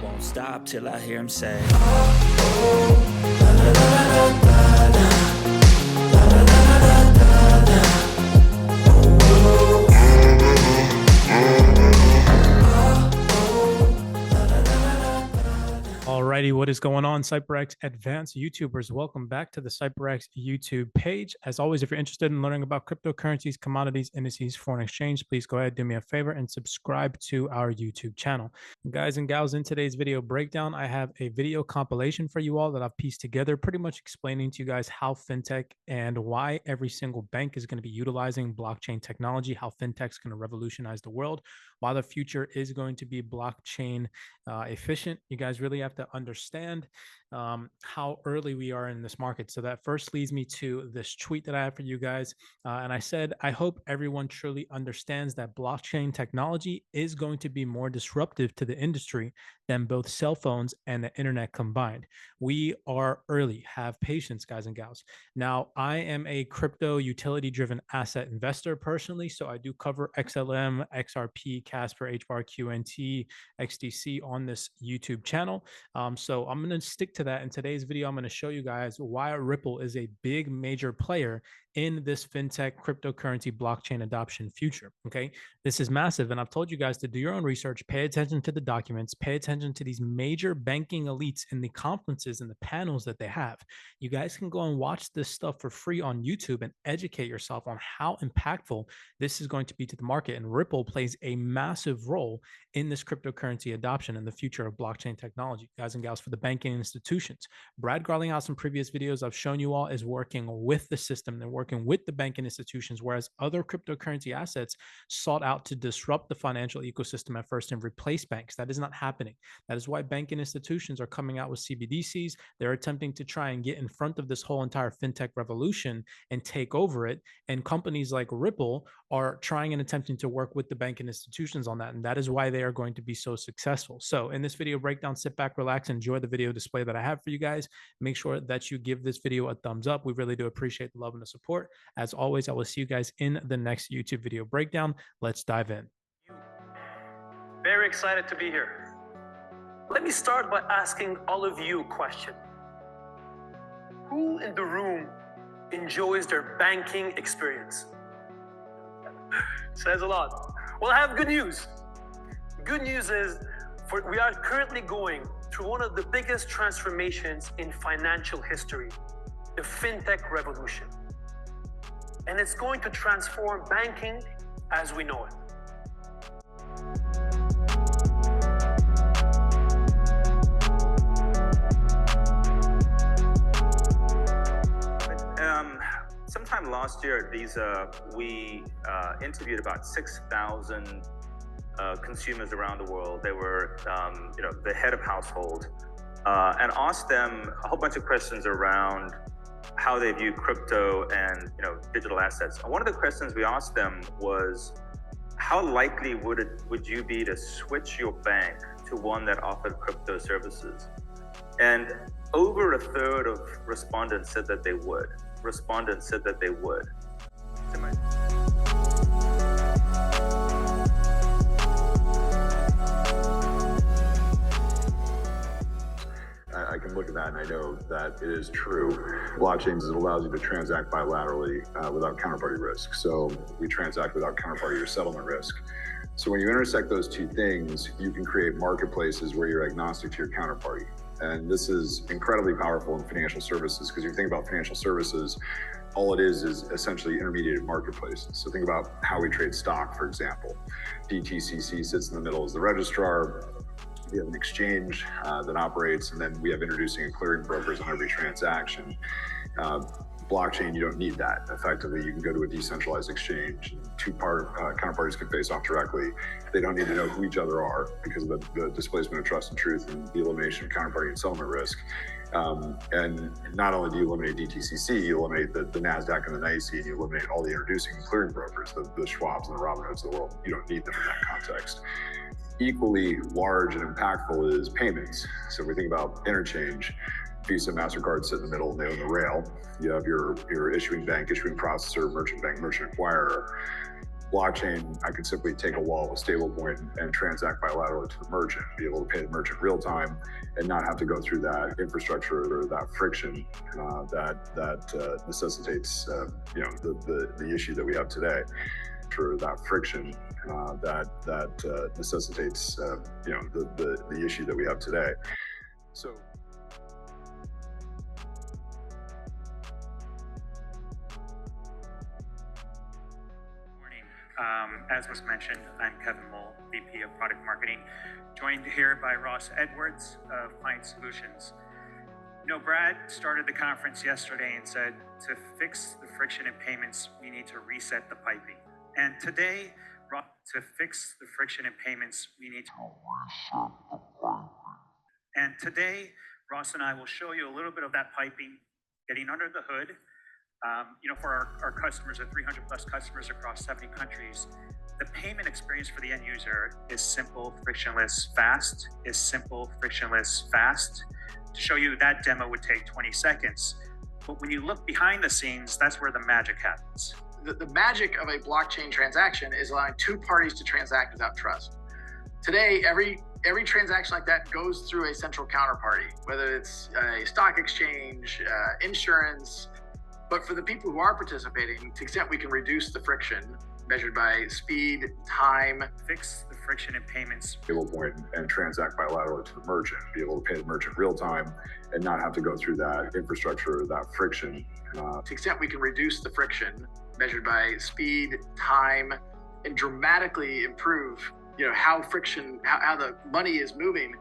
won't stop till I hear him say, Alrighty, what is going on, CYPRX advanced YouTubers? Welcome back to the CYPRX YouTube page. As always, if you're interested in learning about cryptocurrencies, commodities, indices, foreign exchange, please go ahead, do me a favor and subscribe to our YouTube channel. Guys and gals, in today's video breakdown, I have a video compilation for you all that I've pieced together, pretty much explaining to you guys how fintech and why every single bank is going to be utilizing blockchain technology, how fintech's going to revolutionize the world, why the future is going to be blockchain efficient. You guys really have to understand how early we are in this market. So that first leads me to this tweet that I have for you guys. And I said, I hope everyone truly understands that blockchain technology is going to be more disruptive to the industry than both cell phones and the internet combined. We are early. Have patience, guys and gals. Now, I am a crypto utility driven asset investor personally. So I do cover XLM, XRP, Casper, HBAR, QNT, XDC on this YouTube channel. So I'm going to stick to that. In today's video, I'm going to show you guys why Ripple is a big major player in this fintech cryptocurrency blockchain adoption future. Okay, this is massive. And I've told you guys to do your own research, pay attention to the documents, pay attention to these major banking elites in the conferences and the panels that they have. You guys can go and watch this stuff for free on YouTube and educate yourself on how impactful this is going to be to the market. And Ripple plays a massive role in this cryptocurrency adoption and the future of blockchain technology. Guys and gals, for the banking institutions, Brad Garlinghouse in previous videos I've shown you all is working with the system and working with the banking institutions, whereas other cryptocurrency assets sought out to disrupt the financial ecosystem at first and replace banks. That is not happening. That is why banking institutions are coming out with CBDCs. They're attempting to try and get in front of this whole entire fintech revolution and take over it. And companies like Ripple are trying and attempting to work with the banking institutions on that. And that is why they are going to be so successful. So in this video breakdown, sit back, relax, enjoy the video display that I have for you guys. Make sure that you give this video a thumbs up. We really do appreciate the love and the support. As always, I will see you guys in the next YouTube video breakdown. Let's dive in. Very excited to be here. Let me start by asking all of you a question. Who in the room enjoys their banking experience? Says a lot. Well, I have good news. Good news is we are currently going through one of the biggest transformations in financial history, the fintech revolution. And it's going to transform banking as we know it. Sometime last year at Visa, we interviewed about 6,000 consumers around the world. They were, the head of household, and asked them a whole bunch of questions around how they view crypto and digital assets. And one of the questions we asked them was, how likely would you be to switch your bank to one that offered crypto services? And over a third of respondents said that they would. I can look at that and I know that it is true. Blockchains, it allows you to transact bilaterally without counterparty risk. So we transact without counterparty or settlement risk. So when you intersect those two things, you can create marketplaces where you're agnostic to your counterparty. And this is incredibly powerful in financial services, because if you think about financial services, all it is essentially intermediated marketplaces. So think about how we trade stock, for example. DTCC sits in the middle as the registrar. We have an exchange that operates, and then we have introducing and clearing brokers on every transaction. Blockchain, you don't need that. Effectively, you can go to a decentralized exchange, and two counterparties can face off directly. They don't need to know who each other are because of the displacement of trust and truth and the elimination of counterparty and settlement risk. And not only do you eliminate DTCC, you eliminate the NASDAQ and the NYSE, and you eliminate all the introducing and clearing brokers, the Schwabs and the Robinhoods of the world. You don't need them in that context. Equally large and impactful is payments. So if we think about interchange, Visa, MasterCard sit in the middle and they own the rail. You have your issuing bank, issuing processor, merchant bank, merchant acquirer. blockchain, I could simply take a wallet with stablecoin and transact bilaterally to the merchant, be able to pay the merchant real time, and not have to go through that infrastructure or that friction that necessitates the issue that we have today. For that friction that necessitates the issue that we have today. So. As was mentioned, I'm Kevin Moll, VP of Product Marketing, joined here by Ross Edwards of Client Solutions. You know, Brad started the conference yesterday and said, to fix the friction in payments, we need to reset the piping. And today, to fix the friction in payments, we need to reset the piping. And today, Ross and I will show you a little bit of that piping, getting under the hood. For our customers, our 300 plus customers across 70 countries, the payment experience for the end user is simple, frictionless, fast, To show you that demo would take 20 seconds. But when you look behind the scenes, that's where the magic happens. The magic of a blockchain transaction is allowing two parties to transact without trust. Today, every transaction like that goes through a central counterparty, whether it's a stock exchange, insurance. But for the people who are participating, to the extent we can reduce the friction measured by speed, time. Fix the friction in payments. Stablecoin and transact bilaterally to the merchant, be able to pay the merchant real time and not have to go through that infrastructure or that friction. To the extent we can reduce the friction measured by speed, time, and dramatically improve, how the money is moving.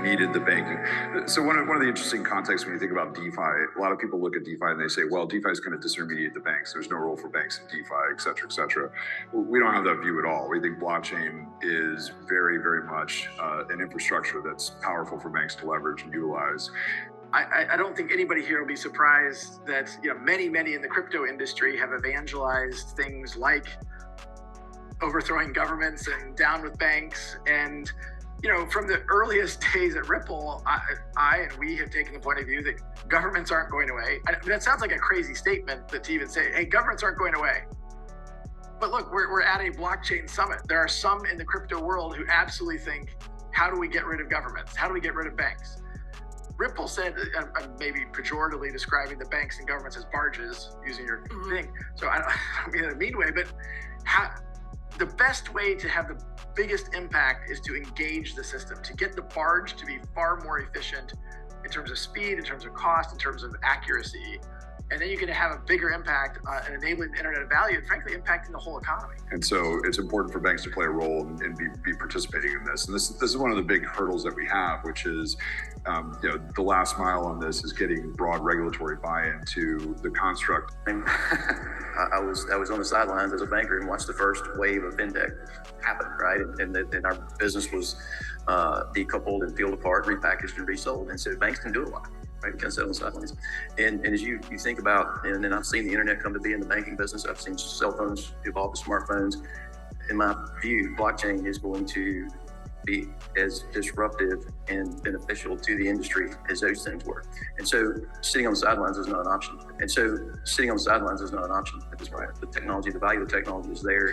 Needed the banking. So one of the interesting contexts when you think about DeFi, a lot of people look at DeFi and they say, well, DeFi is going to disintermediate the banks. There's no role for banks in DeFi, et cetera, et cetera. We don't have that view at all. We think blockchain is very, very much an infrastructure that's powerful for banks to leverage and utilize. I don't think anybody here will be surprised that many in the crypto industry have evangelized things like overthrowing governments and down with banks. And from the earliest days at Ripple, I and we have taken the point of view that governments aren't going away. That sounds like a crazy statement to even say, hey, governments aren't going away. But look, we're at a blockchain summit. There are some in the crypto world who absolutely think, how do we get rid of governments? How do we get rid of banks? Ripple said, maybe pejoratively describing the banks and governments as barges, using your thing. So I don't mean in a mean way, but the best way to have the biggest impact is to engage the system, to get the barge to be far more efficient in terms of speed, in terms of cost, in terms of accuracy. And then you're going to have a bigger impact in enabling the internet of value and frankly impacting the whole economy. And so it's important for banks to play a role and be participating in this. And this is one of the big hurdles that we have, which is the last mile on this is getting broad regulatory buy-in to the construct. I was on the sidelines as a banker and watched the first wave of fintech happen, right? And our business was decoupled and peeled apart, repackaged and resold. And so banks can do a lot. Right, kind of sit on the sidelines. And as you think about, and then I've seen the internet come to be in the banking business. I've seen cell phones evolve to smartphones. In my view, blockchain is going to be as disruptive and beneficial to the industry as those things were. And so sitting on the sidelines is not an option. At this point, the technology, the value of the technology is there.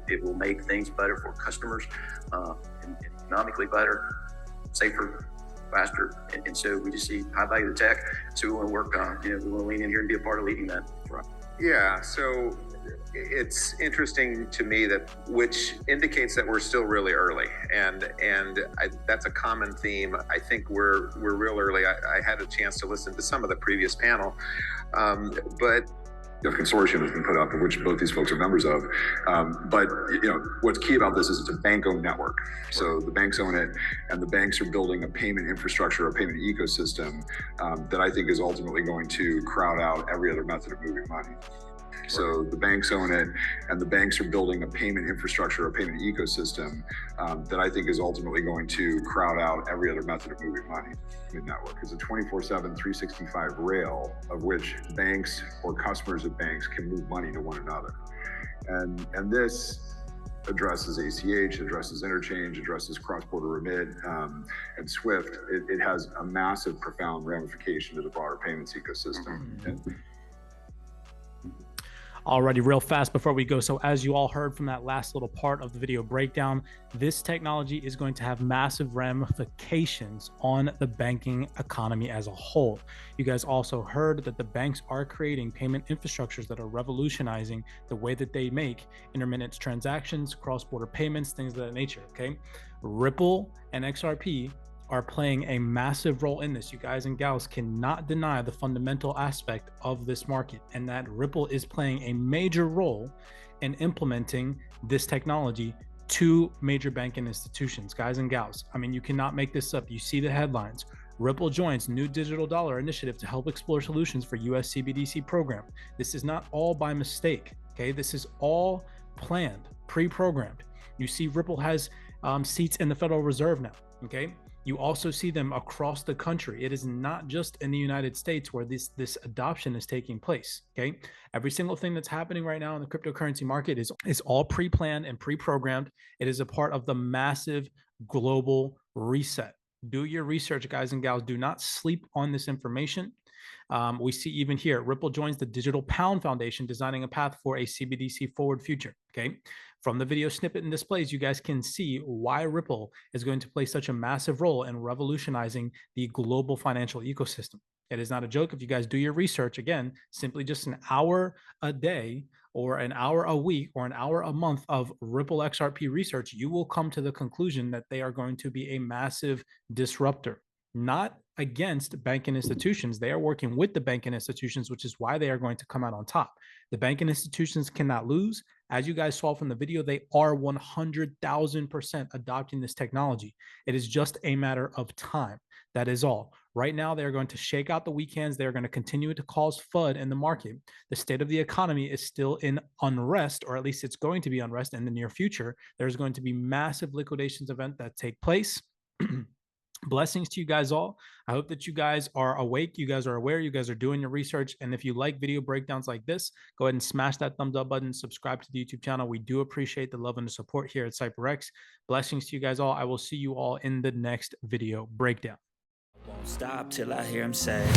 It will make things better for customers, and economically better, safer, faster, and so we just see high value of tech. So we want to work on, we want to lean in here and be a part of leading that. Right. Yeah. So it's interesting to me which indicates that we're still really early, and that's a common theme. I think we're real early. I had a chance to listen to some of the previous panel, but. A consortium has been put up, of which both these folks are members of. But what's key about this is it's a bank-owned network. So the banks own it, and the banks are building a payment infrastructure, a payment ecosystem that I think is ultimately going to crowd out every other method of moving money. So the banks own it, and the banks are building a payment infrastructure, a payment ecosystem that I think is ultimately going to crowd out every other method of moving money. Network is a 24/7, 365 rail of which banks or customers of banks can move money to one another. And this addresses ACH, addresses interchange, addresses cross-border remit, and SWIFT. It has a massive, profound ramification to the broader payments ecosystem. Alrighty, real fast before we go. So as you all heard from that last little part of the video breakdown, this technology is going to have massive ramifications on the banking economy as a whole. You guys also heard that the banks are creating payment infrastructures that are revolutionizing the way that they make intermittent transactions, cross-border payments, things of that nature, okay? Ripple and XRP are playing a massive role in this. You guys and gals cannot deny the fundamental aspect of this market, and that Ripple is playing a major role in implementing this technology to major banking institutions. Guys and gals, I mean, you cannot make this up. You see the headlines. Ripple joins new digital dollar initiative to help explore solutions for US CBDC program. This is not all by mistake, okay? This is all planned, pre-programmed. You see Ripple has seats in the Federal Reserve now, okay? You also see them across the country. It is not just in the United States where this adoption is taking place, okay? Every single thing that's happening right now in the cryptocurrency market is all pre-planned and pre-programmed. It is a part of the massive global reset. Do your research, guys and gals. Do not sleep on this information. We see even here, Ripple joins the Digital Pound Foundation, designing a path for a CBDC forward future, okay? From the video snippet and displays, you guys can see why Ripple is going to play such a massive role in revolutionizing the global financial ecosystem. It is not a joke. If you guys do your research, again, simply just an hour a day or an hour a week or an hour a month of Ripple XRP research, you will come to the conclusion that they are going to be a massive disruptor. Not against banking institutions. They are working with the banking institutions, which is why they are going to come out on top. The banking institutions cannot lose. As you guys saw from the video, they are 100,000% adopting this technology. It is just a matter of time. That is all. Right now, they're going to shake out the weekends. They're going to continue to cause FUD in the market. The state of the economy is still in unrest, or at least it's going to be unrest in the near future. There's going to be massive liquidations event that take place. Blessings to you guys all. I hope that you guys are awake. You guys are aware. You guys are doing your research. And if you like video breakdowns like this, go ahead and smash that thumbs up button. Subscribe to the YouTube channel. We do appreciate the love and the support here at CYPRX. Blessings to you guys all. I will see you all in the next video breakdown. Won't stop till I hear him say